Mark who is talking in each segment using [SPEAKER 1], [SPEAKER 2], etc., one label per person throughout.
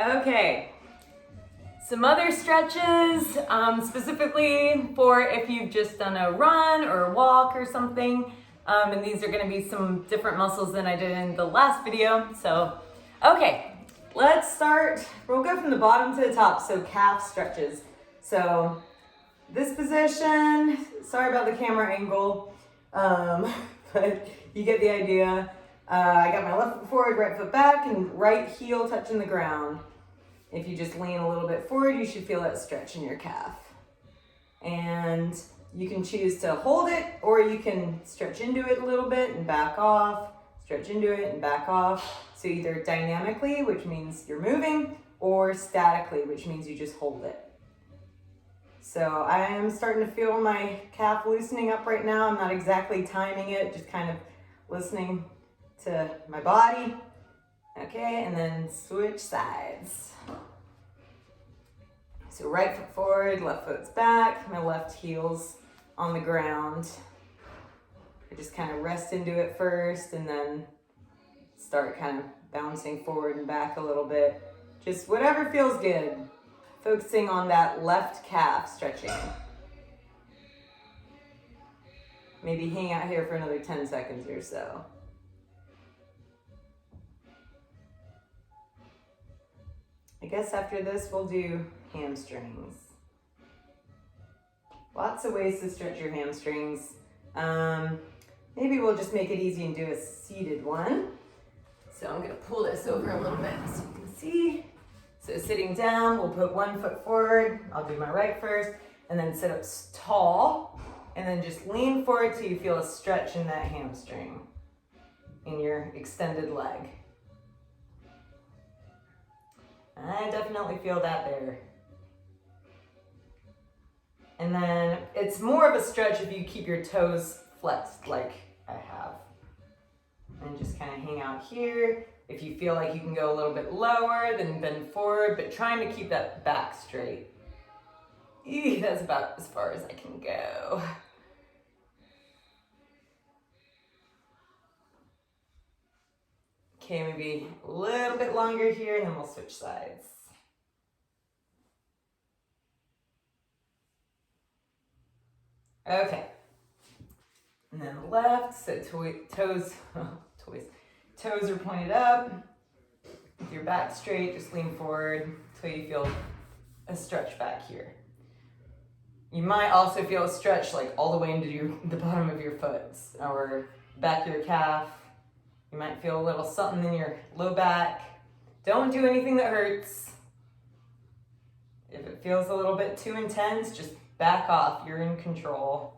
[SPEAKER 1] Okay, some other stretches, specifically for if you've just done a run or a walk or something. And these are gonna be some different muscles than I did in the last video. So, okay, let's start. We'll go from the bottom to the top, so calf stretches. So this position, sorry about the camera angle, but you get the idea. I got my left foot forward, right foot back, and right heel touching the ground. If you just lean a little bit forward, you should feel that stretch in your calf. And you can choose to hold it, or you can stretch into it a little bit and back off, stretch into it and back off. So either dynamically, which means you're moving, or statically, which means you just hold it. So I am starting to feel my calf loosening up right now. I'm not exactly timing it, just kind of listening to my body. Okay, and then switch sides. So right foot forward, left foot's back, my left heel's on the ground. I just kind of rest into it first and then start kind of bouncing forward and back a little bit. Just whatever feels good. Focusing on that left calf stretching. Maybe hang out here for another 10 seconds or so. I guess after this we'll do hamstrings. Lots of ways to stretch your hamstrings. Maybe we'll just make it easy and do a seated one. So I'm gonna pull this over a little bit so you can see. So sitting down, we'll put one foot forward. I'll do my right first, and then sit up tall, and then just lean forward till you feel a stretch in that hamstring in your extended leg. I definitely feel that there. And then it's more of a stretch if you keep your toes flexed like I have. And just kind of hang out here. If you feel like you can go a little bit lower, then bend forward, but trying to keep that back straight. That's about as far as I can go. Okay, maybe a little bit longer here, and then we'll switch sides. Okay. And then left, so toes are pointed up. With your back straight, just lean forward until you feel a stretch back here. You might also feel a stretch like all the way into the bottom of your foot or back of your calf. You might feel a little something in your low back. Don't do anything that hurts. If it feels a little bit too intense, just back off. You're in control.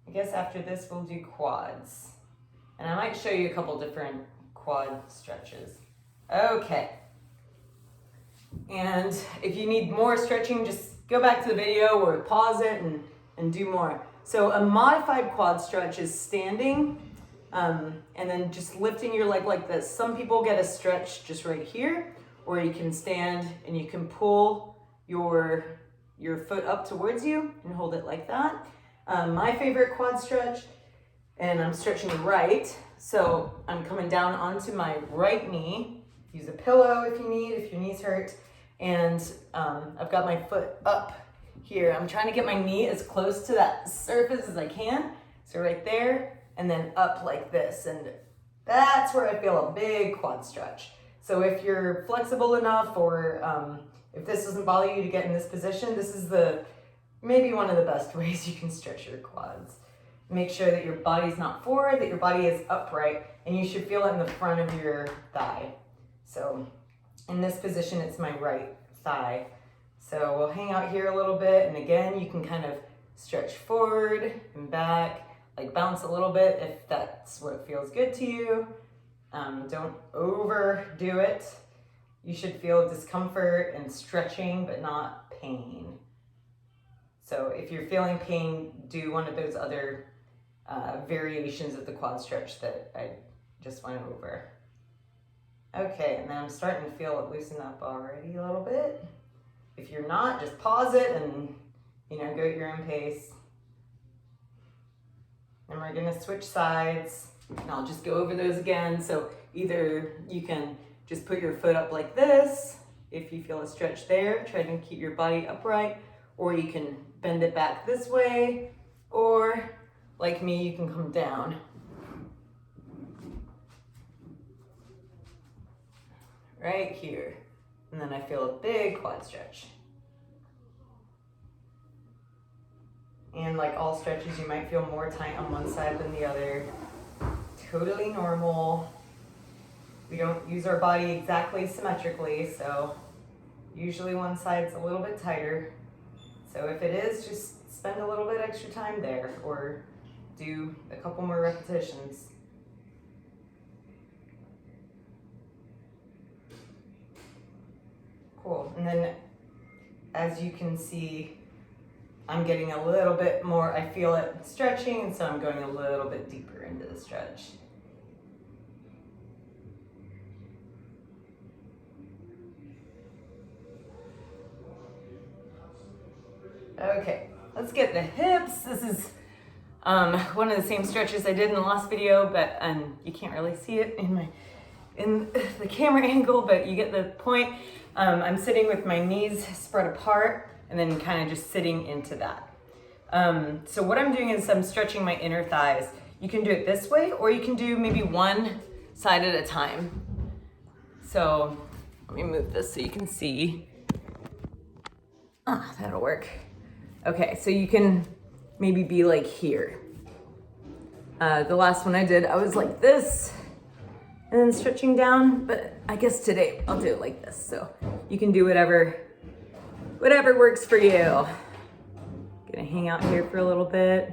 [SPEAKER 1] I guess after this we'll do quads. And I might show you a couple different quad stretches. Okay. And if you need more stretching, just go back to the video or pause it and do more. So a modified quad stretch is standing and then just lifting your leg like this. Some people get a stretch just right here, or you can stand and you can pull your foot up towards you and hold it like that. My favorite quad stretch, and I'm stretching right, so I'm coming down onto my right knee. Use a pillow if you need, if your knees hurt, and I've got my foot up here. I'm trying to get my knee as close to that surface as I can. So right there, and then up like this. And that's where I feel a big quad stretch. So if you're flexible enough, or if this doesn't bother you to get in this position, this is maybe one of the best ways you can stretch your quads. Make sure that your body's not forward, that your body is upright, and you should feel it in the front of your thigh. So in this position, it's my right thigh. So we'll hang out here a little bit, and again, you can kind of stretch forward and back, like bounce a little bit if that's what feels good to you. Don't overdo it. You should feel discomfort and stretching, but not pain. So if you're feeling pain, do one of those other variations of the quad stretch that I just went over. Okay, and then I'm starting to feel it loosen up already a little bit. If you're not, just pause it and go at your own pace. And we're gonna switch sides. And I'll just go over those again. So either you can just put your foot up like this, if you feel a stretch there, try to keep your body upright, or you can bend it back this way, or like me, you can come down. Right here. And then I feel a big quad stretch. And like all stretches, you might feel more tight on one side than the other. Totally normal. We don't use our body exactly symmetrically, so usually one side's a little bit tighter. So if it is, just spend a little bit extra time there or do a couple more repetitions. Cool. And then as you can see, I'm getting a little bit more, I feel it stretching, and so I'm going a little bit deeper into the stretch. Okay, let's get the hips. This is one of the same stretches I did in the last video, but you can't really see it in the camera angle, but you get the point. I'm sitting with my knees spread apart and then kind of just sitting into that. So what I'm doing is I'm stretching my inner thighs. You can do it this way, or you can do maybe one side at a time. So let me move this so you can see. That'll work. Okay, so you can maybe be like here. The last one I did, I was like this and then stretching down, but I guess today I'll do it like this. So you can do whatever works for you. Gonna hang out here for a little bit.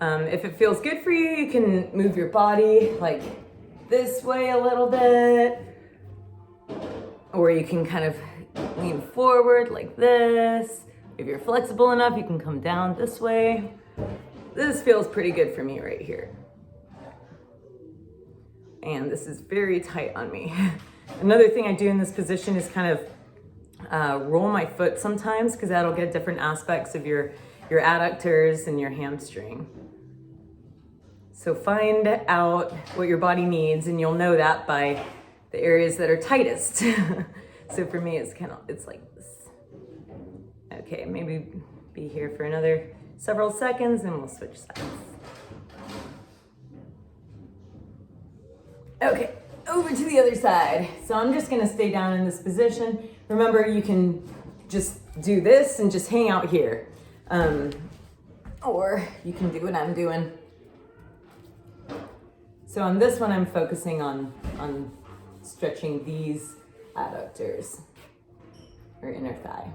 [SPEAKER 1] If it feels good for you, you can move your body like this way a little bit, or you can kind of lean forward like this. If you're flexible enough, you can come down this way. This feels pretty good for me right here. And this is very tight on me. Another thing I do in this position is kind of roll my foot sometimes, because that'll get different aspects of your adductors and your hamstring. So find out what your body needs, and you'll know that by the areas that are tightest. So for me, it's like this. Okay, maybe be here for another several seconds and we'll switch sides. Okay, over to the other side. So I'm just gonna stay down in this position. Remember, you can just do this and just hang out here. Or you can do what I'm doing. So on this one, I'm focusing on stretching these adductors or inner thigh.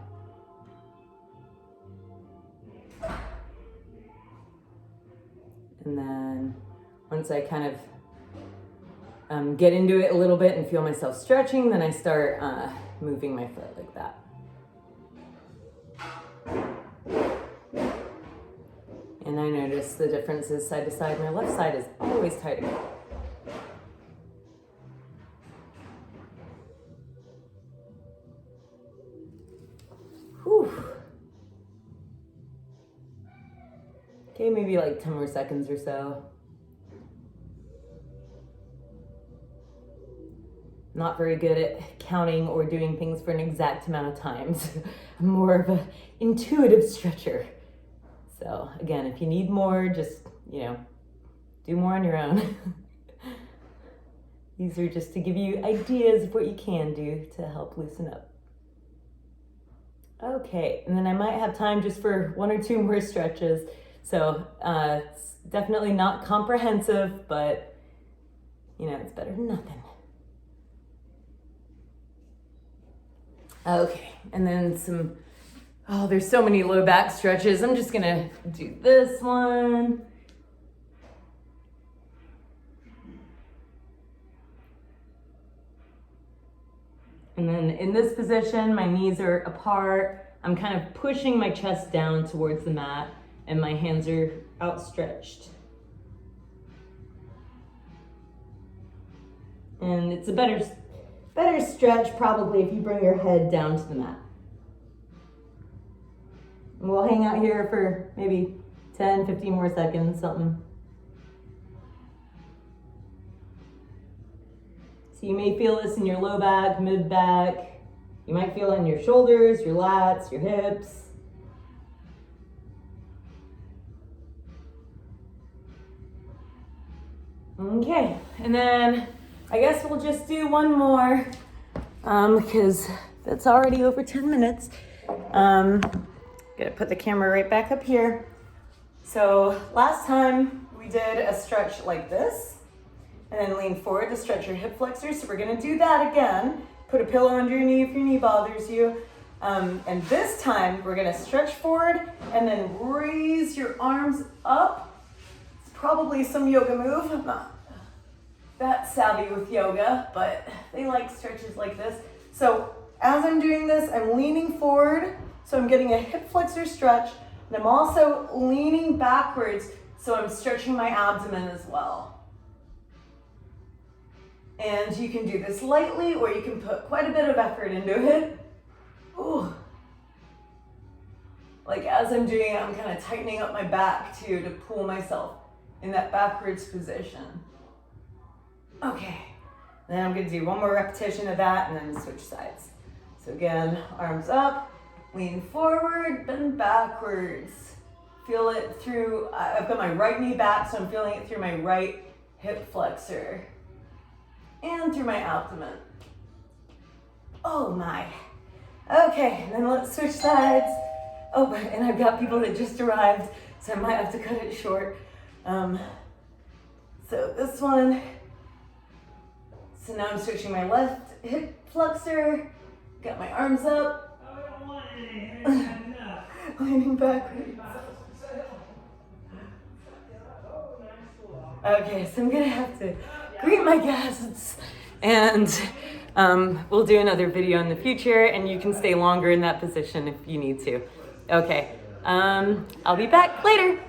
[SPEAKER 1] And then once I kind of get into it a little bit and feel myself stretching, then I start moving my foot like that. And I notice the differences side to side. My left side is always tighter. Whew. Okay, maybe like 10 more seconds or so. Not very good at counting or doing things for an exact amount of times. I'm more of an intuitive stretcher. So again, if you need more, just, do more on your own. These are just to give you ideas of what you can do to help loosen up. Okay, and then I might have time just for 1 or 2 more stretches. So it's definitely not comprehensive, but it's better than nothing. Okay, and then there's so many low back stretches. I'm just gonna do this one. And then in this position, my knees are apart. I'm kind of pushing my chest down towards the mat and my hands are outstretched. And it's a better stretch probably if you bring your head down to the mat. And we'll hang out here for maybe 10, 15 more seconds, something. So you may feel this in your low back, mid back. You might feel it in your shoulders, your lats, your hips. Okay, and then I guess we'll just do one more because that's already over 10 minutes. Gotta put the camera right back up here. So last time we did a stretch like this and then lean forward to stretch your hip flexors. So we're gonna do that again. Put a pillow under your knee if your knee bothers you. And this time we're gonna stretch forward and then raise your arms up. It's probably some yoga move. I'm not that savvy with yoga, but they like stretches like this. So as I'm doing this, I'm leaning forward. So I'm getting a hip flexor stretch. And I'm also leaning backwards. So I'm stretching my abdomen as well. And you can do this lightly or you can put quite a bit of effort into it. Ooh. Like as I'm doing it, I'm kind of tightening up my back too to pull myself in that backwards position. Okay, then I'm gonna do one more repetition of that and then switch sides. So again, arms up, lean forward, bend backwards. Feel it through, I've got my right knee back, so I'm feeling it through my right hip flexor and through my abdomen. Oh my. Okay, and then let's switch sides. Oh, and I've got people that just arrived, so I might have to cut it short. So this one, so now I'm switching my left hip flexor, got my arms up, leaning backwards. Okay, so I'm gonna have to greet my guests and we'll do another video in the future and you can stay longer in that position if you need to. Okay, I'll be back later.